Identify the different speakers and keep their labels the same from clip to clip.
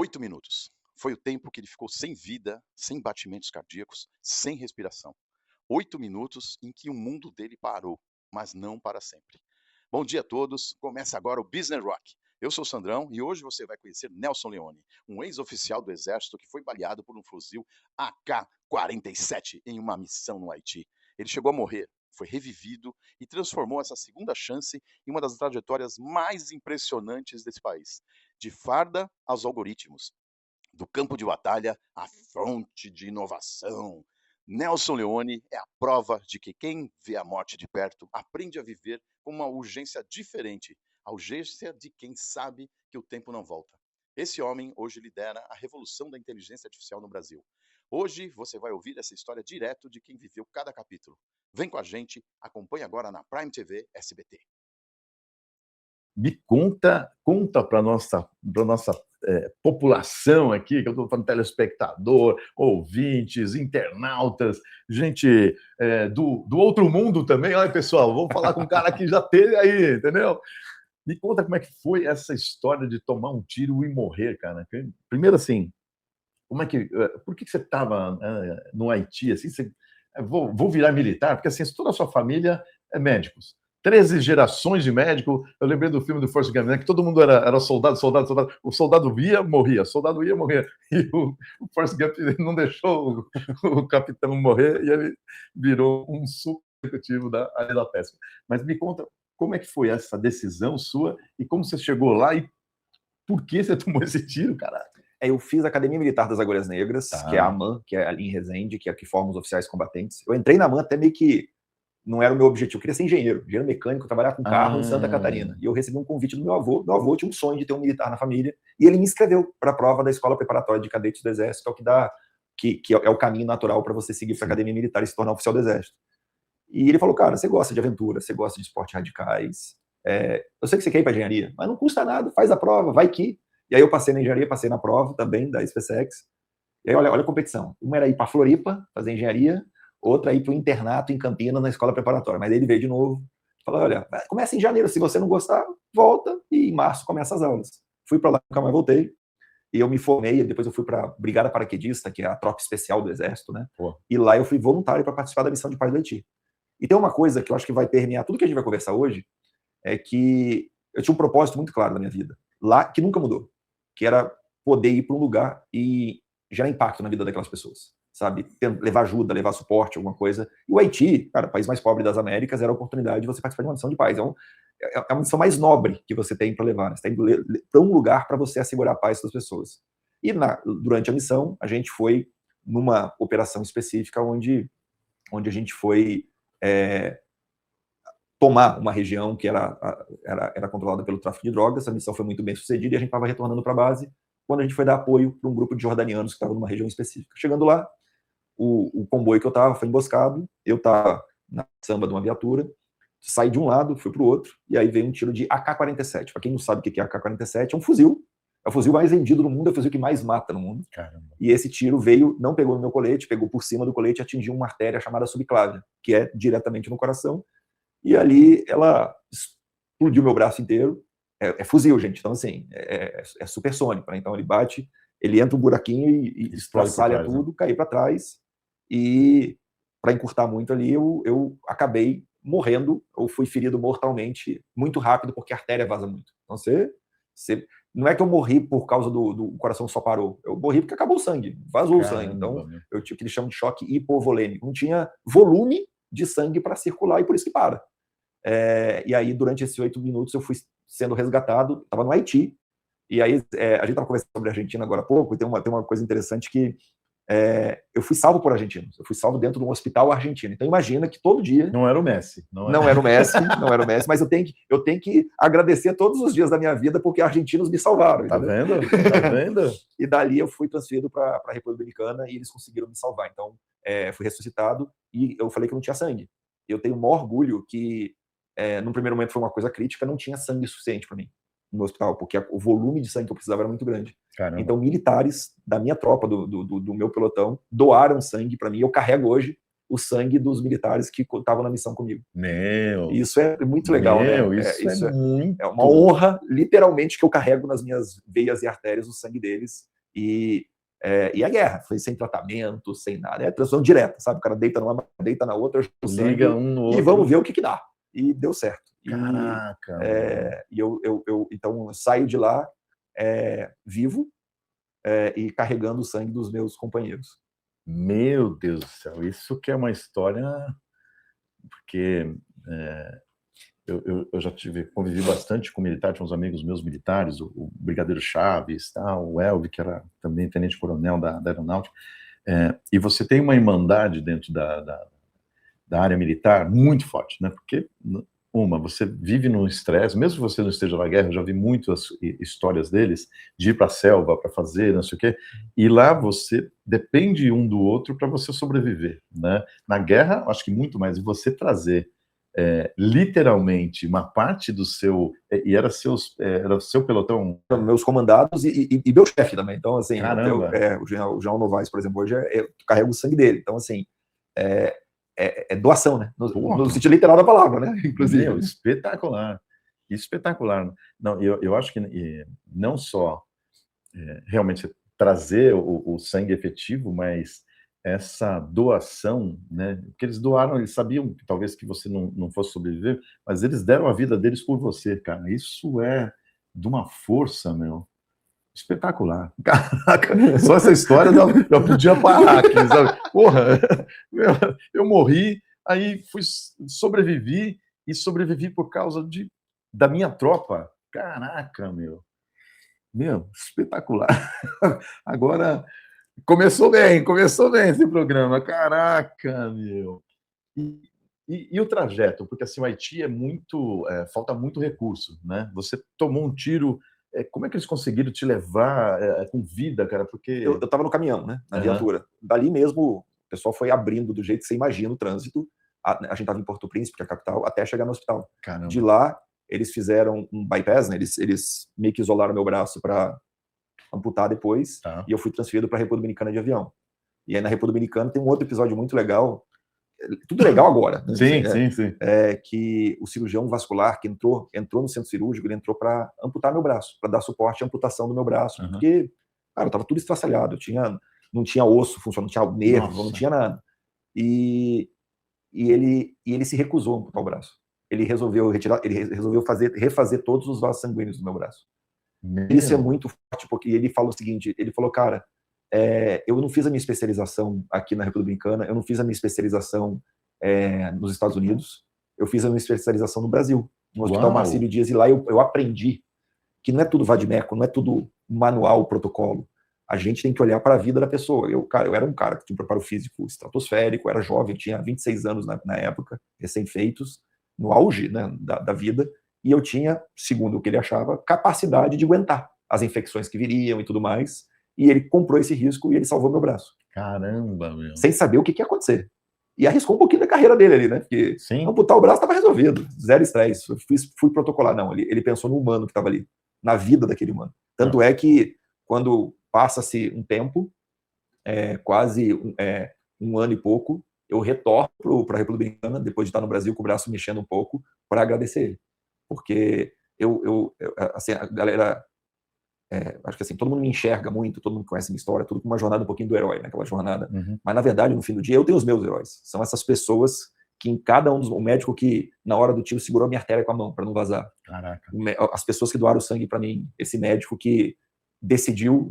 Speaker 1: 8 minutos. Foi o tempo que ele ficou sem vida, sem batimentos cardíacos, sem respiração. 8 minutos em que o mundo dele parou, mas não para sempre. Bom dia a todos. Começa agora o Business Rock. Eu sou o Sandrão e hoje você vai conhecer Nelson Leone, um ex-oficial do Exército que foi baleado por um fuzil AK-47 em uma missão no Haiti. Ele chegou a morrer, foi revivido e transformou essa segunda chance em uma das trajetórias mais impressionantes desse país. De farda aos algoritmos, do campo de batalha à fonte de inovação. Nelson Leone é a prova de que quem vê a morte de perto aprende a viver com uma urgência diferente, a urgência de quem sabe que o tempo não volta. Esse homem hoje lidera a revolução da inteligência artificial no Brasil. Hoje você vai ouvir essa história direto de quem viveu cada capítulo. Vem com a gente, acompanhe agora na Prime TV SBT.
Speaker 2: Me conta para a nossa população aqui, que eu estou falando telespectador, ouvintes, internautas, gente do outro mundo também. Olha, pessoal, vamos falar com um cara que já teve aí, entendeu? Me conta como é que foi essa história de tomar um tiro e morrer, cara. Primeiro, assim, por que você estava no Haiti? Assim, vou virar militar? Porque assim, toda a sua família é médicos. 13 gerações de médico. Eu lembrei do filme do Forrest Gump, né, que todo mundo era soldado. O soldado ia, morria. O soldado ia, morria. E o Forrest Gump não deixou o capitão morrer e ele virou um super executivo da área da pesca. Mas me conta, como é que foi essa decisão sua e como você chegou lá e por que você tomou esse tiro, cara?
Speaker 3: Eu fiz a Academia Militar das Agulhas Negras, que é a AMAN, que é ali em Resende, que é a que forma os oficiais combatentes. Eu entrei na AMAN até meio que não era o meu objetivo, eu queria ser engenheiro mecânico, trabalhar com carro em Santa Catarina. E eu recebi um convite do meu avô. Meu avô tinha um sonho de ter um militar na família, e ele me inscreveu para a prova da Escola Preparatória de Cadetes do Exército, que é o que dá, que é o caminho natural para você seguir para a Academia Militar e se tornar oficial do Exército. E ele falou, cara, você gosta de aventura, você gosta de esportes radicais, eu sei que você quer ir para engenharia, mas não custa nada, faz a prova, vai que... E aí eu passei na engenharia, passei na prova também da SpaceX. E aí olha a competição. Uma era ir para Floripa, fazer engenharia, outra ir para o internato em Campinas, na escola preparatória. Mas aí ele veio de novo, falou, olha, começa em janeiro, se você não gostar, volta, e em março começa as aulas. Fui para lá, nunca mais voltei, e eu me formei, depois eu fui para a Brigada Paraquedista, que é a tropa especial do Exército, né? E lá eu fui voluntário para participar da missão de paz do Haiti. E tem uma coisa que eu acho que vai permear tudo que a gente vai conversar hoje, é que eu tinha um propósito muito claro na minha vida, lá, que nunca mudou, que era poder ir para um lugar e gerar impacto na vida daquelas pessoas, sabe? Levar ajuda, levar suporte, alguma coisa. E o Haiti, cara, o país mais pobre das Américas, era a oportunidade de você participar de uma missão de paz. É uma missão mais nobre que você tem para levar, né? Você tem para um lugar para você assegurar a paz das pessoas. E durante a missão, a gente foi numa operação específica onde a gente foi tomar uma região que era controlada pelo tráfico de drogas. A missão foi muito bem sucedida e a gente estava retornando para a base quando a gente foi dar apoio para um grupo de jordanianos que estava numa região específica. Chegando lá, o comboio que eu estava foi emboscado, eu estava na samba de uma viatura, saí de um lado, fui para o outro, e aí veio um tiro de AK-47. Para quem não sabe o que é AK-47, é um fuzil. É o fuzil mais vendido no mundo, é o fuzil que mais mata no mundo. Caramba. E esse tiro não pegou no meu colete, pegou por cima do colete e atingiu uma artéria chamada subclávia, que é diretamente no coração. E ali ela explodiu meu braço inteiro. É fuzil, gente. Então, assim, é supersônico, né? Então ele bate, ele entra um buraquinho e estraçalha tudo, caí para trás. E, para encurtar muito ali, eu acabei morrendo, ou fui ferido mortalmente muito rápido, porque a artéria vaza muito. Então, não é que eu morri por causa do coração só parou. Eu morri porque acabou o sangue, vazou o sangue. Então, eu tive o que eles chamam de choque hipovolêmico. Não tinha volume de sangue para circular e por isso que para. E aí, durante esses 8 minutos, eu fui sendo resgatado, estava no Haiti, e aí a gente estava conversando sobre a Argentina agora há pouco, e tem uma coisa interessante que eu fui salvo por argentinos, eu fui salvo dentro de um hospital argentino. Então imagina que todo dia...
Speaker 2: Não era o Messi.
Speaker 3: Não era o Messi, mas eu tenho que agradecer todos os dias da minha vida porque argentinos me salvaram.
Speaker 2: Tá vendo?
Speaker 3: E dali eu fui transferido para a República Dominicana e eles conseguiram me salvar. Então fui ressuscitado e eu falei que não tinha sangue. Eu tenho o maior orgulho que no primeiro momento foi uma coisa crítica, não tinha sangue suficiente para mim no hospital, porque o volume de sangue que eu precisava era muito grande. Caramba. Então militares da minha tropa, do meu pelotão, doaram sangue para mim. Eu carrego hoje o sangue dos militares que estavam na missão comigo. Isso é muito legal, né?
Speaker 2: Isso é muito...
Speaker 3: É uma honra, literalmente, que eu carrego nas minhas veias e artérias o sangue deles. E a guerra foi sem tratamento, sem nada. É transfusão direta, sabe? O cara deita numa, deita na outra,
Speaker 2: liga um no outro.
Speaker 3: E vamos ver o que dá. E deu certo.
Speaker 2: Caraca.
Speaker 3: Então, eu saio de lá vivo e carregando o sangue dos meus companheiros.
Speaker 2: Meu Deus do céu, isso que é uma história, porque eu já convivi bastante com militar, tinha uns amigos meus militares, o Brigadeiro Chaves, o Elvio, que era também tenente-coronel da Aeronáutica, e você tem uma irmandade dentro da área militar muito forte, né? Porque você vive num estresse, mesmo que você não esteja na guerra, eu já vi muitas histórias deles, de ir para a selva para fazer, não sei o quê, e lá você depende um do outro para você sobreviver, né? Na guerra, acho que muito mais, você trazer literalmente uma parte do seu, e era seu pelotão?
Speaker 3: Meus comandados e meu chefe também, então assim, o General Novaes, por exemplo, hoje eu carrego o sangue dele, então assim, doação, né? No sentido literal da palavra, né? Inclusive.
Speaker 2: Meu, espetacular. Espetacular. Não, eu acho que não só realmente trazer o sangue efetivo, mas essa doação, né? Porque eles doaram, eles sabiam que talvez que você não fosse sobreviver, mas eles deram a vida deles por você, cara. Isso é de uma força, meu. Espetacular. Caraca, só essa história eu podia parar aqui, sabe? Porra, eu morri, aí sobrevivi por causa da minha tropa. Caraca, meu. Meu, espetacular. Agora, começou bem esse programa. Caraca, meu. E o trajeto? Porque assim, o Haiti falta muito recurso, né? Você tomou um tiro. Como é que eles conseguiram te levar com vida, cara? Porque
Speaker 3: eu estava no caminhão, né? Na viatura. Dali mesmo, o pessoal foi abrindo do jeito que você imagina o trânsito. A gente estava em Porto Príncipe, que é a capital, até chegar no hospital.
Speaker 2: Caramba.
Speaker 3: De lá, eles fizeram um bypass, né? Eles meio que isolaram meu braço para amputar depois.
Speaker 2: Tá.
Speaker 3: E eu fui transferido para a República Dominicana de avião. E aí na República Dominicana tem um outro episódio muito legal. Tudo legal agora. Né?
Speaker 2: Sim.
Speaker 3: Que o cirurgião vascular que entrou no centro cirúrgico, ele entrou para amputar meu braço, para dar suporte à amputação do meu braço, porque, cara, eu tava tudo estraçalhado, não tinha osso funcionando, não tinha nervo, não tinha nada. E ele se recusou a amputar o braço. Ele resolveu refazer todos os vasos sanguíneos do meu braço. Isso é muito forte, porque ele falou o seguinte, ele falou, cara, eu não fiz a minha especialização aqui na República Dominicana, eu não fiz a minha especialização nos Estados Unidos, eu fiz a minha especialização no Brasil, no Hospital Marcílio Dias, e lá eu aprendi que não é tudo vadimeco, não é tudo manual, protocolo. A gente tem que olhar para a vida da pessoa. Eu era um cara que tinha um preparo físico estratosférico, era jovem, tinha 26 anos na época, recém-feitos, no auge, né, da vida, e eu tinha, segundo o que ele achava, capacidade de aguentar as infecções que viriam e tudo mais. E ele comprou esse risco e ele salvou meu braço.
Speaker 2: Caramba, meu.
Speaker 3: Sem saber o que ia acontecer. E arriscou um pouquinho da carreira dele ali, né? Porque amputar o braço estava resolvido. Zero estresse. Fui protocolar. Não, ele pensou no humano que estava ali. Na vida daquele humano. Tanto é que, quando passa-se um tempo, quase um ano e pouco, eu retorno para a República Dominicana, depois de estar no Brasil com o braço mexendo um pouco, para agradecer ele. Porque assim, a galera... acho que assim, todo mundo me enxerga muito, todo mundo conhece a minha história, tudo com uma jornada um pouquinho do herói, né? Aquela jornada. Mas, na verdade, no fim do dia, eu tenho os meus heróis. São essas pessoas que em cada um o médico que, na hora do tiro, segurou a minha artéria com a mão, para não vazar.
Speaker 2: Caraca.
Speaker 3: As pessoas que doaram sangue para mim. Esse médico que decidiu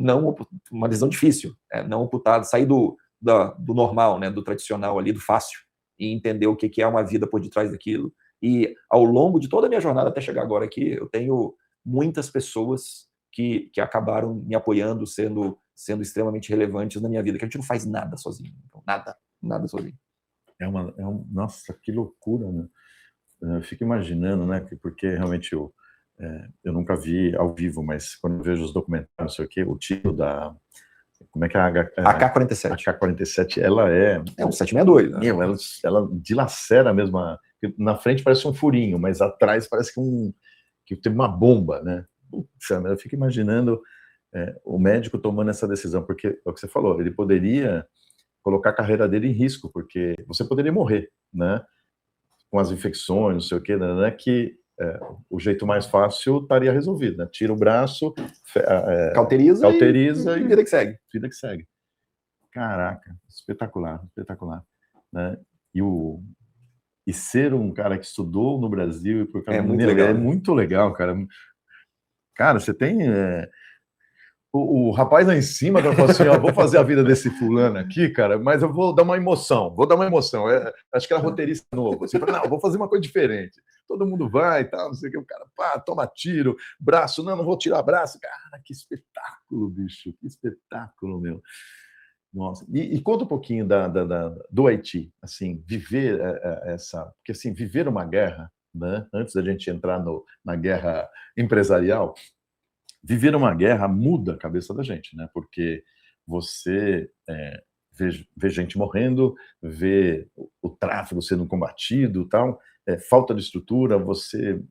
Speaker 3: uma decisão difícil, não amputar, sair do normal, né? Do tradicional ali, do fácil, e entender o que é uma vida por detrás daquilo. E, ao longo de toda a minha jornada até chegar agora aqui, eu tenho muitas pessoas que acabaram me apoiando, sendo extremamente relevantes na minha vida, que a gente não faz nada sozinho. Então, nada sozinho.
Speaker 2: Nossa, que loucura, né? Eu fico imaginando, né? Porque realmente eu nunca vi ao vivo, mas quando eu vejo os documentários, não sei o quê, o tiro da... Como é que é a
Speaker 3: AK-47.
Speaker 2: A AK-47, ela é...
Speaker 3: um 762, né?
Speaker 2: Ela dilacera mesmo. Na frente parece um furinho, mas atrás parece que tem uma bomba, né? Eu fico imaginando o médico tomando essa decisão, porque é o que você falou, ele poderia colocar a carreira dele em risco, porque você poderia morrer, né? Com as infecções, não sei o quê, né? Que o jeito mais fácil estaria resolvido, né? Tira o braço,
Speaker 3: cauteriza e
Speaker 2: e
Speaker 3: vida que segue.
Speaker 2: Vida que segue. Caraca, espetacular, espetacular. Né? E ser um cara que estudou no Brasil e por
Speaker 3: muito legal,
Speaker 2: é muito legal, cara. Cara, você tem... O rapaz lá em cima vai falar assim, ó, vou fazer a vida desse fulano aqui, cara, mas eu vou dar uma emoção. Acho que era roteirista novo. Assim, não, vou fazer uma coisa diferente. Todo mundo vai e tal, não sei o que. O cara, pá, toma tiro, braço, não vou tirar braço. Cara, que espetáculo, bicho, que espetáculo, meu. Nossa, e conta um pouquinho do Haiti, assim, viver porque assim, viver uma guerra, né, antes da gente entrar na guerra empresarial, viver uma guerra muda a cabeça da gente, né? Porque você vê gente morrendo, vê o tráfego sendo combatido, tal, falta de estrutura, você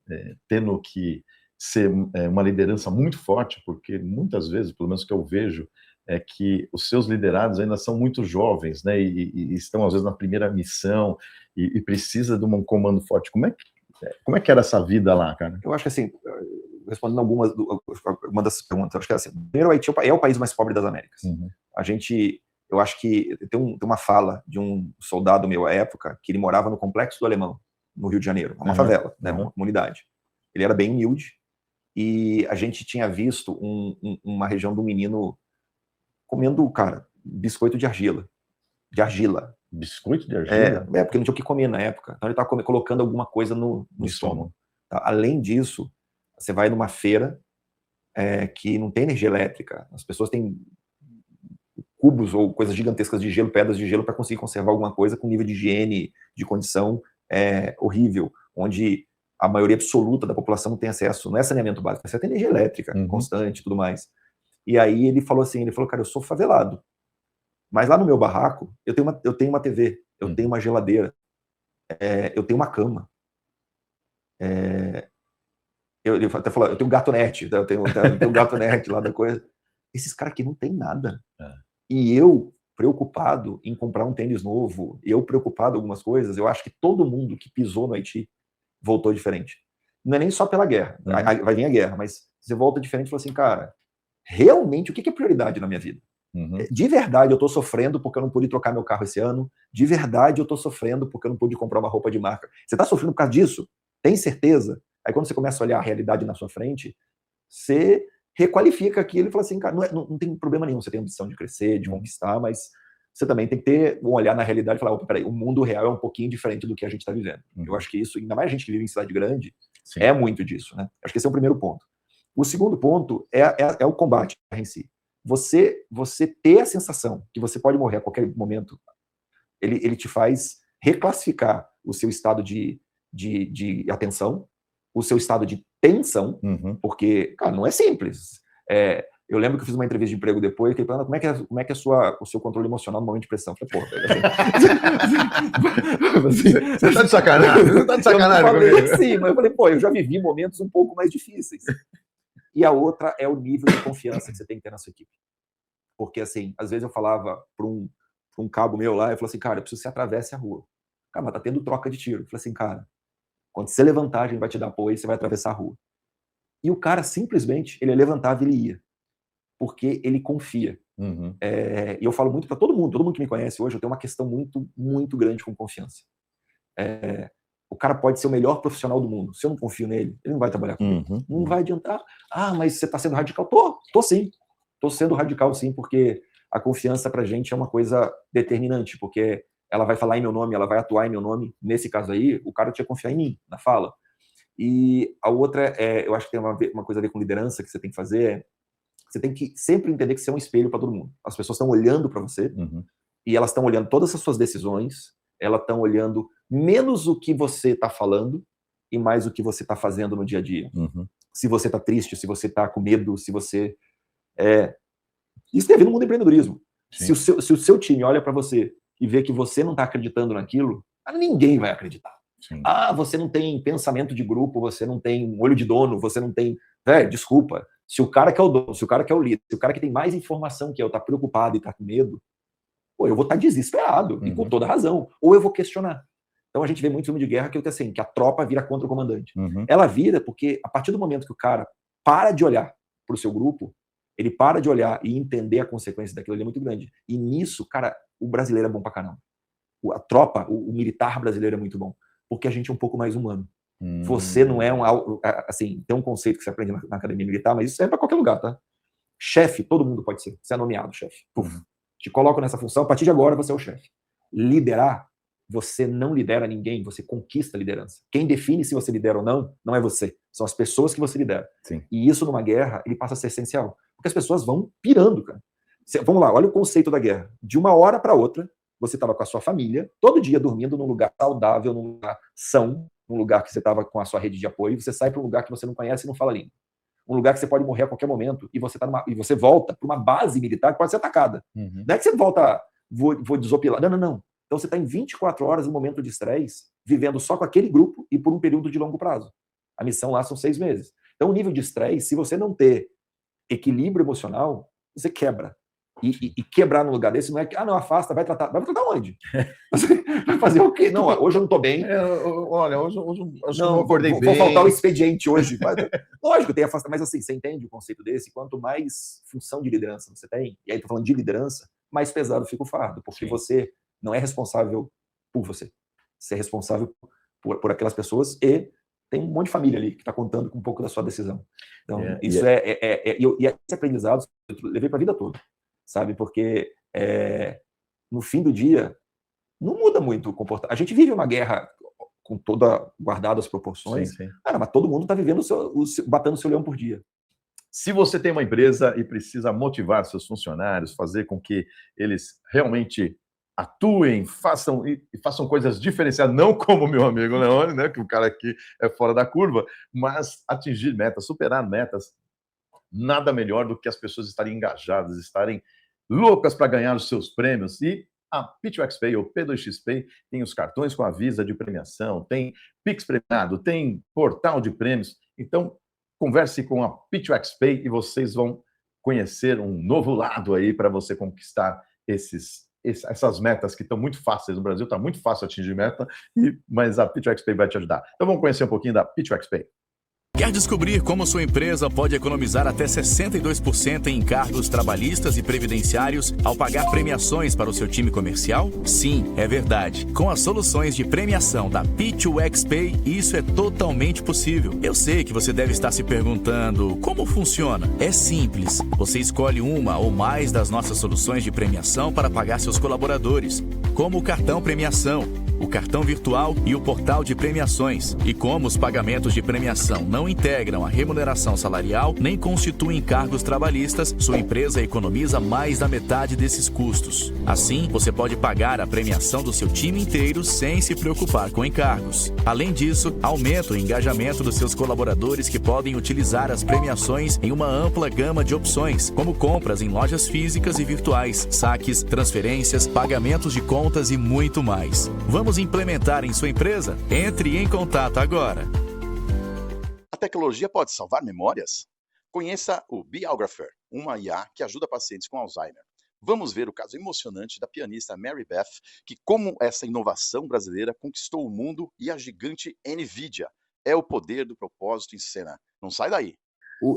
Speaker 2: tendo que ser uma liderança muito forte, porque muitas vezes, pelo menos que eu vejo, é que os seus liderados ainda são muito jovens, né? E estão às vezes na primeira missão e precisa de um comando forte. Como é que era essa vida lá, cara?
Speaker 3: Eu acho que assim, respondendo uma das perguntas, acho que assim, primeiro, o Haiti é o país mais pobre das Américas.
Speaker 2: Uhum.
Speaker 3: Eu acho que tem uma fala de um soldado meu à época, que ele morava no Complexo do Alemão, no Rio de Janeiro, uma favela, né, uma comunidade. Ele era bem humilde e a gente tinha visto uma região do menino comendo, cara, biscoito de argila.
Speaker 2: Biscoito de argila?
Speaker 3: Porque não tinha o que comer na época. Então ele estava colocando alguma coisa no estômago. Tá? Além disso, você vai numa feira que não tem energia elétrica. As pessoas têm cubos ou coisas gigantescas de gelo, pedras de gelo, para conseguir conservar alguma coisa com nível de higiene, de condição horrível, onde a maioria absoluta da população não tem acesso, não é saneamento básico, você tem energia elétrica constante e tudo mais. E aí ele falou, cara, eu sou favelado, mas lá no meu barraco eu tenho uma TV, eu tenho uma geladeira, eu tenho uma cama. Ele até falou, eu tenho um gatonete, eu tenho um gatonete lá da coisa. Esses caras aqui não tem nada. E eu, preocupado em comprar um tênis novo, eu preocupado em algumas coisas, eu acho que todo mundo que pisou no Haiti voltou diferente. Não é nem só pela guerra, vai vir a guerra, mas você volta diferente e fala assim, cara, realmente, o que é prioridade na minha vida? De verdade, eu estou sofrendo porque eu não pude trocar meu carro esse ano. De verdade, eu estou sofrendo porque eu não pude comprar uma roupa de marca. Você está sofrendo por causa disso? Tem certeza? Aí quando você começa a olhar a realidade na sua frente, você requalifica aquilo e fala assim, cara, não tem problema nenhum, você tem ambição de crescer, de conquistar, mas você também tem que ter um olhar na realidade e falar, opa, peraí, o mundo real é um pouquinho diferente do que a gente está vivendo. Eu acho que isso, ainda mais a gente que vive em cidade grande, é muito disso, né? Acho que esse é o primeiro ponto. O segundo ponto é o combate em si. Você ter a sensação que você pode morrer a qualquer momento, ele te faz reclassificar o seu estado de atenção, o seu estado de tensão, porque, cara, não é simples. Eu lembro que eu fiz uma entrevista de emprego depois, que ele falou, como é que é o seu controle emocional no momento de pressão? Eu falei,
Speaker 2: você tá de sacanagem? Você tá de sacanagem comigo?
Speaker 3: Sim, mas eu falei, eu já vivi momentos um pouco mais difíceis. E a outra é o nível de confiança que você tem que ter na sua equipe. Porque, assim, às vezes eu falava para um cabo meu lá, eu falei assim, cara, eu preciso que você atravesse a rua. Cara, mas tá tendo troca de tiro. Eu falei assim, cara, quando você levantar, a gente vai te dar apoio e você vai atravessar a rua. E o cara, simplesmente, ele levantava e ele ia. Porque ele confia. E eu falo muito para todo mundo que me conhece hoje, eu tenho uma questão muito, muito grande com confiança. O cara pode ser o melhor profissional do mundo. Se eu não confio nele, ele não vai trabalhar comigo. Não vai adiantar. Ah, mas você está sendo radical? Tô sim. Tô sendo radical sim, porque a confiança pra gente é uma coisa determinante, porque ela vai falar em meu nome, ela vai atuar em meu nome. Nesse caso aí, o cara tinha que confiar em mim, na fala. E a outra, eu acho que tem uma coisa a ver com liderança que você tem que fazer, você tem que sempre entender que você é um espelho para todo mundo. As pessoas estão olhando para você, e elas estão olhando todas as suas decisões, elas estão olhando menos o que você está falando e mais o que você está fazendo no dia a dia. Se você está triste, se você está com medo, se você... Isso tem a ver no mundo do empreendedorismo. Se o seu time olha para você e vê que você não está acreditando naquilo, ninguém vai acreditar. Você não tem pensamento de grupo, você não tem olho de dono, você não tem... desculpa. Se o cara que é o dono, se o cara que é o líder, se o cara que tem mais informação que eu está preocupado e está com medo, eu vou estar desesperado, e com toda razão. Ou eu vou questionar. Então a gente vê muito filme de guerra que assim, que a tropa vira contra o comandante.
Speaker 2: Uhum.
Speaker 3: Ela vira porque a partir do momento que o cara para de olhar para o seu grupo, ele para de olhar e entender a consequência daquilo ali é muito grande. E nisso, cara, o brasileiro é bom pra caramba. A tropa, o militar brasileiro é muito bom, porque a gente é um pouco mais humano. Você não é assim, tem um conceito que você aprende na academia militar, mas isso é para qualquer lugar, tá? Chefe, todo mundo pode ser. Você é nomeado chefe. Te coloco nessa função, a partir de agora você é o chefe. Liderar, você não lidera ninguém, você conquista a liderança. Quem define se você lidera ou não, não é você. São as pessoas que você lidera.
Speaker 2: Sim.
Speaker 3: E isso numa guerra, ele passa a ser essencial. Porque as pessoas vão pirando, cara. Vamos lá, olha o conceito da guerra. De uma hora para outra, você estava com a sua família, todo dia dormindo num lugar saudável, num lugar são, num lugar que você estava com a sua rede de apoio, você sai para um lugar que você não conhece e não fala língua. Um lugar que você pode morrer a qualquer momento, e você volta para uma base militar que pode ser atacada. Não é que você volta, vou desopilar. Não. Então você está em 24 horas, num momento de estresse, vivendo só com aquele grupo e por um período de longo prazo. A missão lá são 6 meses. Então o nível de estresse, se você não ter equilíbrio emocional, você quebra. E quebrar num lugar desse não é que, não, afasta, vai tratar onde? Vai fazer o quê? Não, hoje eu não tô bem.
Speaker 2: Olha, hoje eu não acordei bem.
Speaker 3: Vou faltar o expediente hoje. Lógico, tem afasta, mas assim, você entende o conceito desse? Quanto mais função de liderança você tem, e aí tô falando de liderança, mais pesado fica o fardo, porque você não é responsável por você. Você é responsável por aquelas pessoas e tem um monte de família ali que está contando com um pouco da sua decisão. Então, e esse aprendizado eu levei para a vida toda. Sabe, porque no fim do dia não muda muito o comportamento. A gente vive uma guerra com toda guardada as proporções,
Speaker 2: sim.
Speaker 3: Cara, mas todo mundo está vivendo batendo o seu leão por dia.
Speaker 2: Se você tem uma empresa e precisa motivar seus funcionários, fazer com que eles realmente atuem, façam coisas diferenciadas, não como o meu amigo Leone, né, que o cara aqui é fora da curva, mas atingir metas, superar metas, nada melhor do que as pessoas estarem engajadas, estarem loucas para ganhar os seus prêmios. E a P2X ou P2XP tem os cartões com a Visa de premiação, tem Pix premiado, tem portal de prêmios. Então, converse com a P2X e vocês vão conhecer um novo lado aí para você conquistar essas metas que estão muito fáceis no Brasil. Está muito fácil atingir meta, mas a P2X vai te ajudar. Então, vamos conhecer um pouquinho da P2X.
Speaker 4: Quer descobrir como sua empresa pode economizar até 62% em encargos trabalhistas e previdenciários ao pagar premiações para o seu time comercial? Sim, é verdade. Com as soluções de premiação da P2X, isso é totalmente possível. Eu sei que você deve estar se perguntando como funciona. É simples. Você escolhe uma ou mais das nossas soluções de premiação para pagar seus colaboradores, como o cartão premiação, o cartão virtual e o portal de premiações. E como os pagamentos de premiação não integram a remuneração salarial nem constituem encargos trabalhistas, sua empresa economiza mais da metade desses custos. Assim, você pode pagar a premiação do seu time inteiro sem se preocupar com encargos. Além disso, aumenta o engajamento dos seus colaboradores que podem utilizar as premiações em uma ampla gama de opções, como compras em lojas físicas e virtuais, saques, transferências, pagamentos de contas e muito mais. Vamos implementar em sua empresa? Entre em contato agora.
Speaker 1: A tecnologia pode salvar memórias? Conheça o Biographer, uma IA que ajuda pacientes com Alzheimer. Vamos ver o caso emocionante da pianista Mary Beth, que como essa inovação brasileira conquistou o mundo e a gigante NVIDIA. É o poder do propósito em cena. Não sai daí.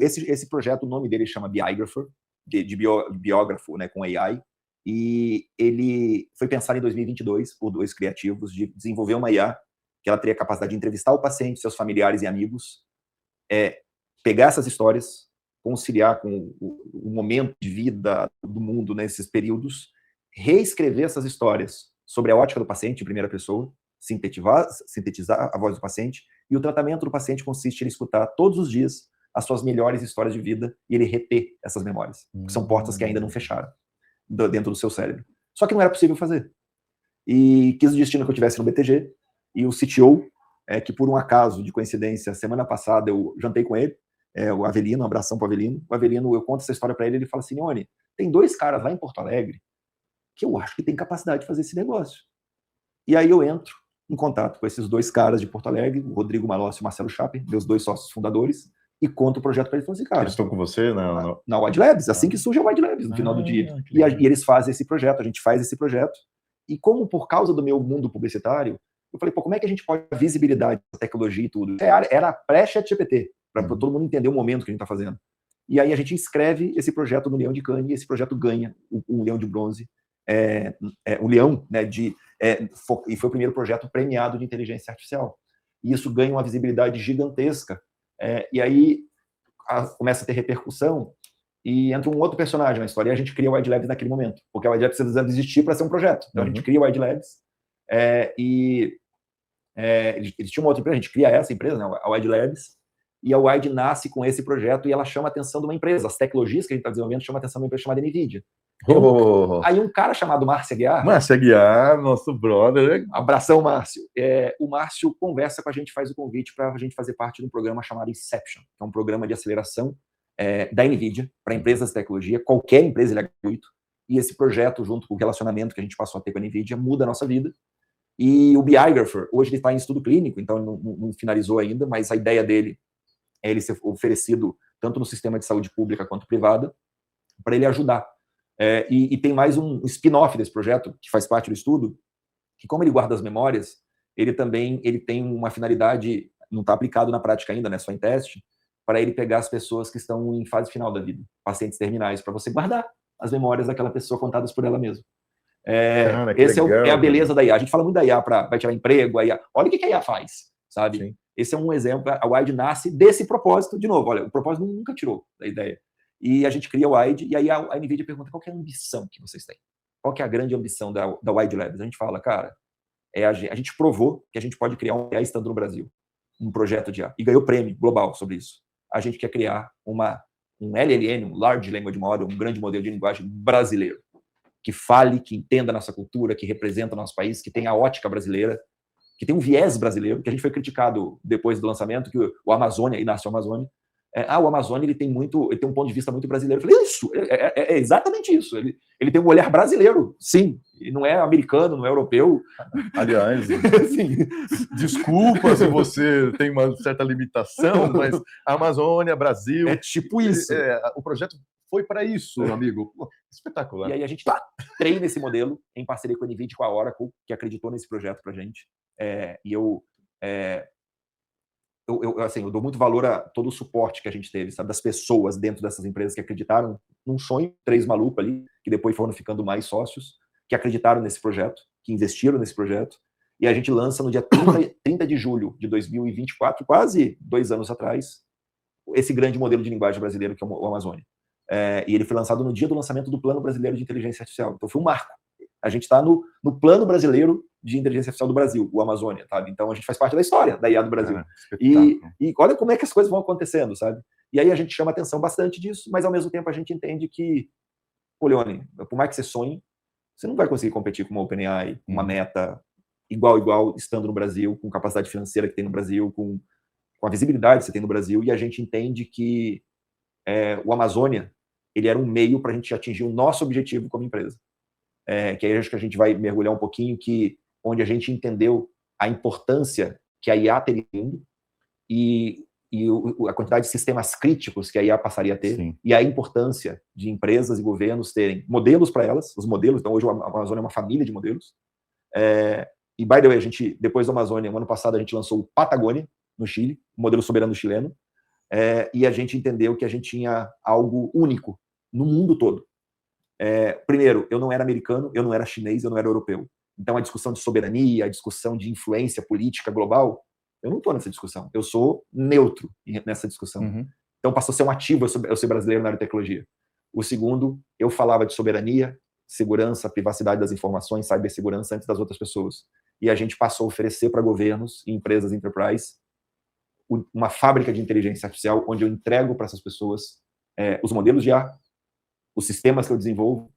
Speaker 3: Esse projeto, o nome dele chama Biographer, de biógrafo, né, com AI. E ele foi pensado em 2022 por 2 criativos de desenvolver uma IA que ela teria a capacidade de entrevistar o paciente, seus familiares e amigos, pegar essas histórias, conciliar com o momento de vida do mundo nesses períodos, reescrever essas histórias sobre a ótica do paciente em primeira pessoa, sintetizar a voz do paciente, e o tratamento do paciente consiste em ele escutar todos os dias as suas melhores histórias de vida e ele reter essas memórias, que são portas que ainda não fecharam dentro do seu cérebro. Só que não era possível fazer. E quis o destino que eu tivesse no BTG, e o CTO, que por um acaso, de coincidência, semana passada eu jantei com ele, o Avelino, um abração pro Avelino. O Avelino, eu conto essa história para ele, ele fala assim, Leone, tem 2 caras lá em Porto Alegre que eu acho que tem capacidade de fazer esse negócio. E aí eu entro em contato com esses 2 caras de Porto Alegre, o Rodrigo Malossi e o Marcelo Chaper, meus 2 sócios fundadores, e conto o projeto para eles. Assim, cara,
Speaker 2: eles estão com você
Speaker 3: na Wide Labs, assim que surge a Wide Labs no final do dia. E eles fazem esse projeto, a gente faz esse projeto. E como por causa do meu mundo publicitário, Eu falei, pô, como é que a gente pode dar visibilidade da tecnologia e tudo? Era pré-ChatGPT, para todo mundo entender o momento que a gente está fazendo. E aí a gente inscreve esse projeto no Leão de Cannes, e esse projeto ganha um Leão de Bronze, um Leão, né, e foi o primeiro projeto premiado de inteligência artificial. E isso ganha uma visibilidade gigantesca. E aí começa a ter repercussão, e entra um outro personagem na história, e a gente cria o Wide Labs naquele momento, porque o Wide Labs precisa existir para ser um projeto. Então a gente cria o Wide Labs, eles tinham uma outra empresa, a gente cria essa empresa, né, a Wide Labs, e a Wide nasce com esse projeto e ela chama a atenção de uma empresa. As tecnologias que a gente está desenvolvendo chamam a atenção de uma empresa chamada NVIDIA. Aí um cara chamado Márcio Aguiar...
Speaker 2: Márcio Aguiar, nosso brother.
Speaker 3: Abração, Márcio. O Márcio conversa com a gente, faz o convite para a gente fazer parte de um programa chamado Inception, que é um programa de aceleração da NVIDIA para empresas de tecnologia. Qualquer empresa ele é gratuito. E esse projeto, junto com o relacionamento que a gente passou a ter com a NVIDIA, muda a nossa vida. E o Biographer, hoje ele está em estudo clínico, então não finalizou ainda, mas a ideia dele é ele ser oferecido tanto no sistema de saúde pública quanto privada, para ele ajudar. E tem mais um spin-off desse projeto, que faz parte do estudo, que como ele guarda as memórias, ele tem uma finalidade, não está aplicado na prática ainda, né, só em teste, para ele pegar as pessoas que estão em fase final da vida, pacientes terminais, para você guardar as memórias daquela pessoa contadas por ela mesma. Esse é a beleza da IA. A gente fala muito da IA vai tirar emprego, a IA. Olha o que a IA faz, sabe? Sim. Esse é um exemplo. A Wide nasce desse propósito, de novo, olha, o propósito nunca tirou da ideia. E a gente cria o Wide, e aí a NVIDIA pergunta qual que é a ambição que vocês têm? Qual que é a grande ambição da Wide Labs? A gente fala, cara, a gente provou que a gente pode criar um IA estando no Brasil, um projeto de IA, e ganhou prêmio global sobre isso. A gente quer criar um LLM, um Large Language Model, um grande modelo de linguagem brasileiro, que fale, que entenda a nossa cultura, que representa o nosso país, que tenha a ótica brasileira, que tem um viés brasileiro, que a gente foi criticado depois do lançamento, que o Amazônia, Inácio Amazônia, o Amazônia ele tem um ponto de vista muito brasileiro. Eu falei, isso, é exatamente isso. Ele tem um olhar brasileiro, sim, e não é americano, não é europeu.
Speaker 2: Aliás, desculpa se você tem uma certa limitação, mas a Amazônia, Brasil...
Speaker 3: É tipo isso.
Speaker 2: O projeto foi para isso, amigo. Espetacular.
Speaker 3: E aí a gente treina esse modelo em parceria com a NVIDIA e com a Oracle, que acreditou nesse projeto para a gente. Eu dou muito valor a todo o suporte que a gente teve, sabe, das pessoas dentro dessas empresas que acreditaram num sonho, 3 malucos ali, que depois foram ficando mais sócios, que acreditaram nesse projeto, que investiram nesse projeto, e a gente lança no dia 30 de julho de 2024, quase 2 anos atrás, esse grande modelo de linguagem brasileiro que é o Amazônia. E ele foi lançado no dia do lançamento do Plano Brasileiro de Inteligência Artificial. Então foi um marco. A gente está no Plano Brasileiro de Inteligência Artificial do Brasil, o Amazônia, sabe? Então a gente faz parte da história da IA do Brasil. E olha como é que as coisas vão acontecendo, sabe? E aí a gente chama atenção bastante disso, mas ao mesmo tempo a gente entende que, pô, Leone, por mais que você sonhe, você não vai conseguir competir com uma OpenAI, com uma Meta igual, estando no Brasil, com capacidade financeira que tem no Brasil, com a visibilidade que você tem no Brasil, e a gente entende que o Amazônia, ele era um meio para a gente atingir o nosso objetivo como empresa. Que aí acho que a gente vai mergulhar um pouquinho, onde a gente entendeu a importância que a IA teria e a quantidade de sistemas críticos que a IA passaria a ter. Sim. E a importância de empresas e governos terem modelos para elas, os modelos. Então hoje a Amazônia é uma família de modelos. E, by the way, depois da Amazônia, no ano passado, a gente lançou o Patagônia, no Chile, o modelo soberano chileno, e a gente entendeu que a gente tinha algo único no mundo todo. Primeiro, eu não era americano, eu não era chinês, eu não era europeu. Então, a discussão de soberania, a discussão de influência política global, eu não estou nessa discussão. Eu sou neutro nessa discussão. Então, passou a ser um ativo eu ser brasileiro na área de tecnologia. O segundo, eu falava de soberania, segurança, privacidade das informações, cibersegurança antes das outras pessoas. E a gente passou a oferecer para governos e empresas enterprise uma fábrica de inteligência artificial onde eu entrego para essas pessoas os modelos de IA, os sistemas que eu desenvolvo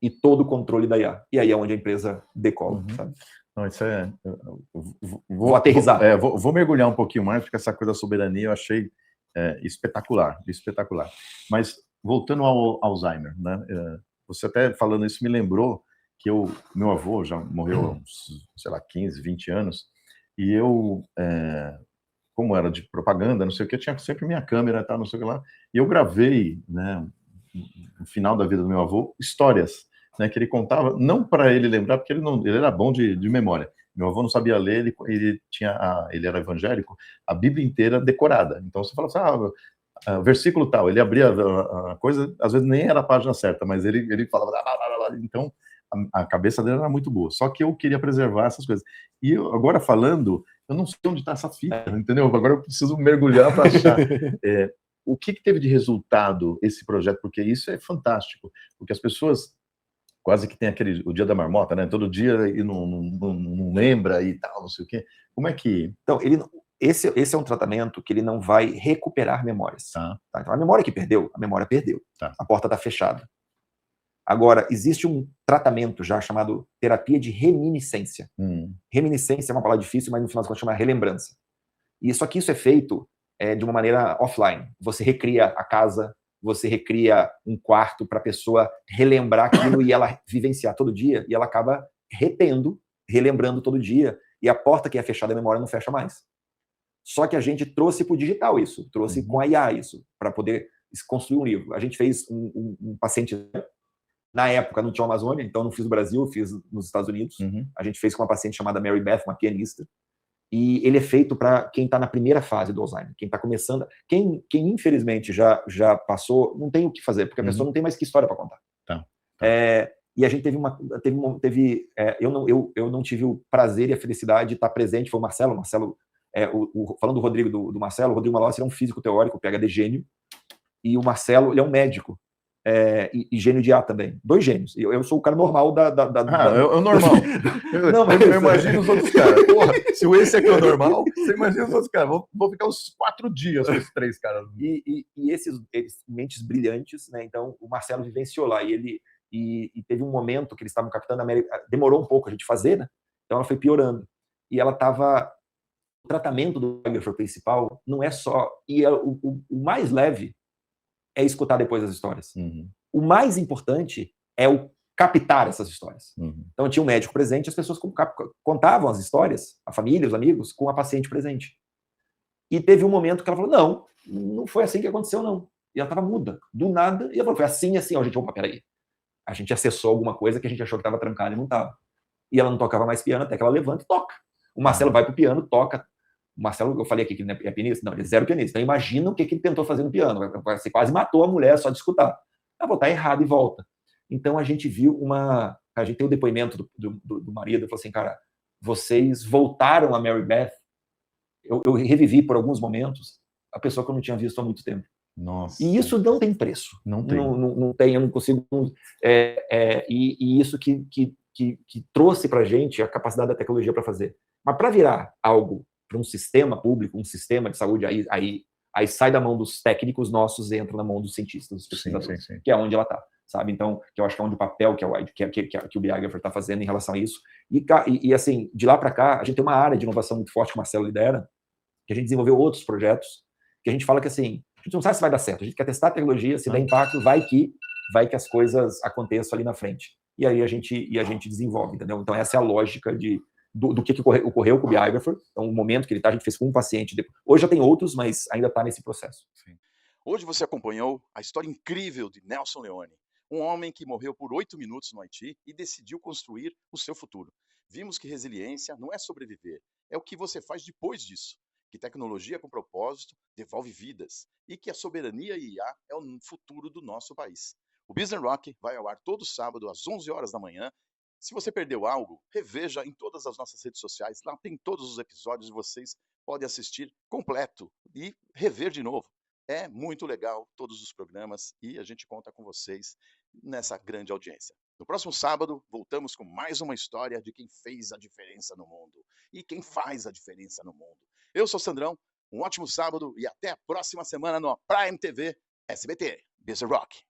Speaker 3: e todo o controle da IA. E aí é onde a empresa decola, sabe?
Speaker 2: Não, isso
Speaker 3: vou aterrizar.
Speaker 2: Vou mergulhar um pouquinho mais, porque essa coisa da soberania eu achei espetacular. Mas, voltando ao Alzheimer, né? Você até falando isso me lembrou que meu avô já morreu há uns, 15, 20 anos, e eu, como era de propaganda, não sei o que, eu tinha sempre minha câmera, não sei o que lá, e eu gravei, né, no final da vida do meu avô, histórias, né, que ele contava, não para ele lembrar, porque ele era bom de memória, Meu avô não sabia ler, ele era evangélico, a Bíblia inteira decorada. Então você fala assim, versículo tal, ele abria a coisa, às vezes nem era a página certa, mas ele falava, então a cabeça dele era muito boa. Só que eu queria preservar essas coisas. E eu, agora falando, eu não sei onde está essa fita, entendeu? Agora eu preciso mergulhar para achar. O que teve de resultado esse projeto? Porque isso é fantástico, porque as pessoas quase que tem o dia da marmota, né? Todo dia e não lembra e tal, não sei o quê. Como é que...
Speaker 3: Então, esse é um tratamento que ele não vai recuperar memórias. Tá? Então, a memória que perdeu, a memória perdeu.
Speaker 2: Tá.
Speaker 3: A porta está fechada. Agora, existe um tratamento já chamado terapia de reminiscência. Reminiscência é uma palavra difícil, mas no final das contas chama relembrança. E só que isso é feito de uma maneira offline. Você recria a casa, você recria um quarto para a pessoa relembrar aquilo e ela vivenciar todo dia, e ela acaba relembrando todo dia, e a porta que é fechada da memória não fecha mais. Só que a gente trouxe para o digital isso, trouxe com a IA isso, para poder construir um livro. A gente fez um paciente, na época não tinha o Amazônia, então não fiz no Brasil, fiz nos Estados Unidos. A gente fez com uma paciente chamada Mary Beth, uma pianista, e ele é feito para quem está na primeira fase do Alzheimer, quem está começando, quem infelizmente já passou, não tem o que fazer, porque a pessoa não tem mais que história para contar.
Speaker 2: Tá.
Speaker 3: E a gente eu não tive o prazer e a felicidade de estar presente, foi o Marcelo, falando do Rodrigo, do Marcelo, o Rodrigo Malossi era um físico teórico, PhD gênio, e o Marcelo, ele é um médico, e gênio de A também. 2 gênios. Eu sou o cara normal
Speaker 2: eu normal. Eu imagino os outros caras. Porra, se esse aqui é o normal, você imagina os outros caras. Vou ficar uns 4 dias com esses 3 caras.
Speaker 3: E esses mentes brilhantes, né? Então, o Marcelo vivenciou lá, e teve um momento que eles estavam captando a América, demorou um pouco a gente fazer, né? Então ela foi piorando. E ela estava... O tratamento do biógrafo principal não é só... o mais leve é escutar depois as histórias. O mais importante é o captar essas histórias. Então tinha um médico presente, as pessoas contavam as histórias, a família, os amigos, com a paciente presente. E teve um momento que ela falou, não foi assim que aconteceu, não. E ela estava muda, do nada, e ela falou, foi assim, gente, opa, peraí. A gente acessou alguma coisa que a gente achou que estava trancada e não estava. E ela não tocava mais piano, até que ela levanta e toca. O Marcelo vai pro piano, toca. O Marcelo, eu falei aqui que ele é pianista? Não, ele é 0 pianista. Então imagina o que ele tentou fazer no piano. Você quase matou a mulher só de escutar. Ela falou, tá errado, e volta. Então a gente viu a gente tem o depoimento do marido, falou assim, cara, vocês voltaram a Mary Beth. Eu revivi por alguns momentos a pessoa que eu não tinha visto há muito tempo.
Speaker 2: Nossa.
Speaker 3: E isso não tem preço.
Speaker 2: Não tem.
Speaker 3: Não tem, eu não consigo... E isso que trouxe pra gente a capacidade da tecnologia para fazer. Mas para virar algo para um sistema público, um sistema de saúde, aí sai da mão dos técnicos nossos e entra na mão dos cientistas, dos pesquisadores, sim. Que é onde ela está, sabe? Então, que eu acho que é onde o papel que o biógrafo está fazendo em relação a isso. E assim, de lá para cá, a gente tem uma área de inovação muito forte que o Marcelo lidera, que a gente desenvolveu outros projetos, que a gente fala que assim, a gente não sabe se vai dar certo, a gente quer testar a tecnologia, se der impacto, vai que as coisas aconteçam ali na frente. E aí a gente desenvolve, entendeu? Então essa é a lógica do que ocorreu com o biógrafo. Então o momento que ele está, a gente fez com um paciente. Hoje já tem outros, mas ainda está nesse processo.
Speaker 1: Sim. Hoje você acompanhou a história incrível de Nelson Leone, um homem que morreu por 8 minutos no Haiti e decidiu construir o seu futuro. Vimos que resiliência não é sobreviver, é o que você faz depois disso. Que tecnologia com propósito devolve vidas e que a soberania e IA é o futuro do nosso país. O Business Rock vai ao ar todo sábado às 11 horas da manhã. Se você perdeu algo, reveja em todas as nossas redes sociais. Lá tem todos os episódios e vocês podem assistir completo e rever de novo. É muito legal todos os programas e a gente conta com vocês nessa grande audiência. No próximo sábado, voltamos com mais uma história de quem fez a diferença no mundo e quem faz a diferença no mundo. Eu sou o Sandrão, um ótimo sábado e até a próxima semana no Prime TV SBT. Business Rock.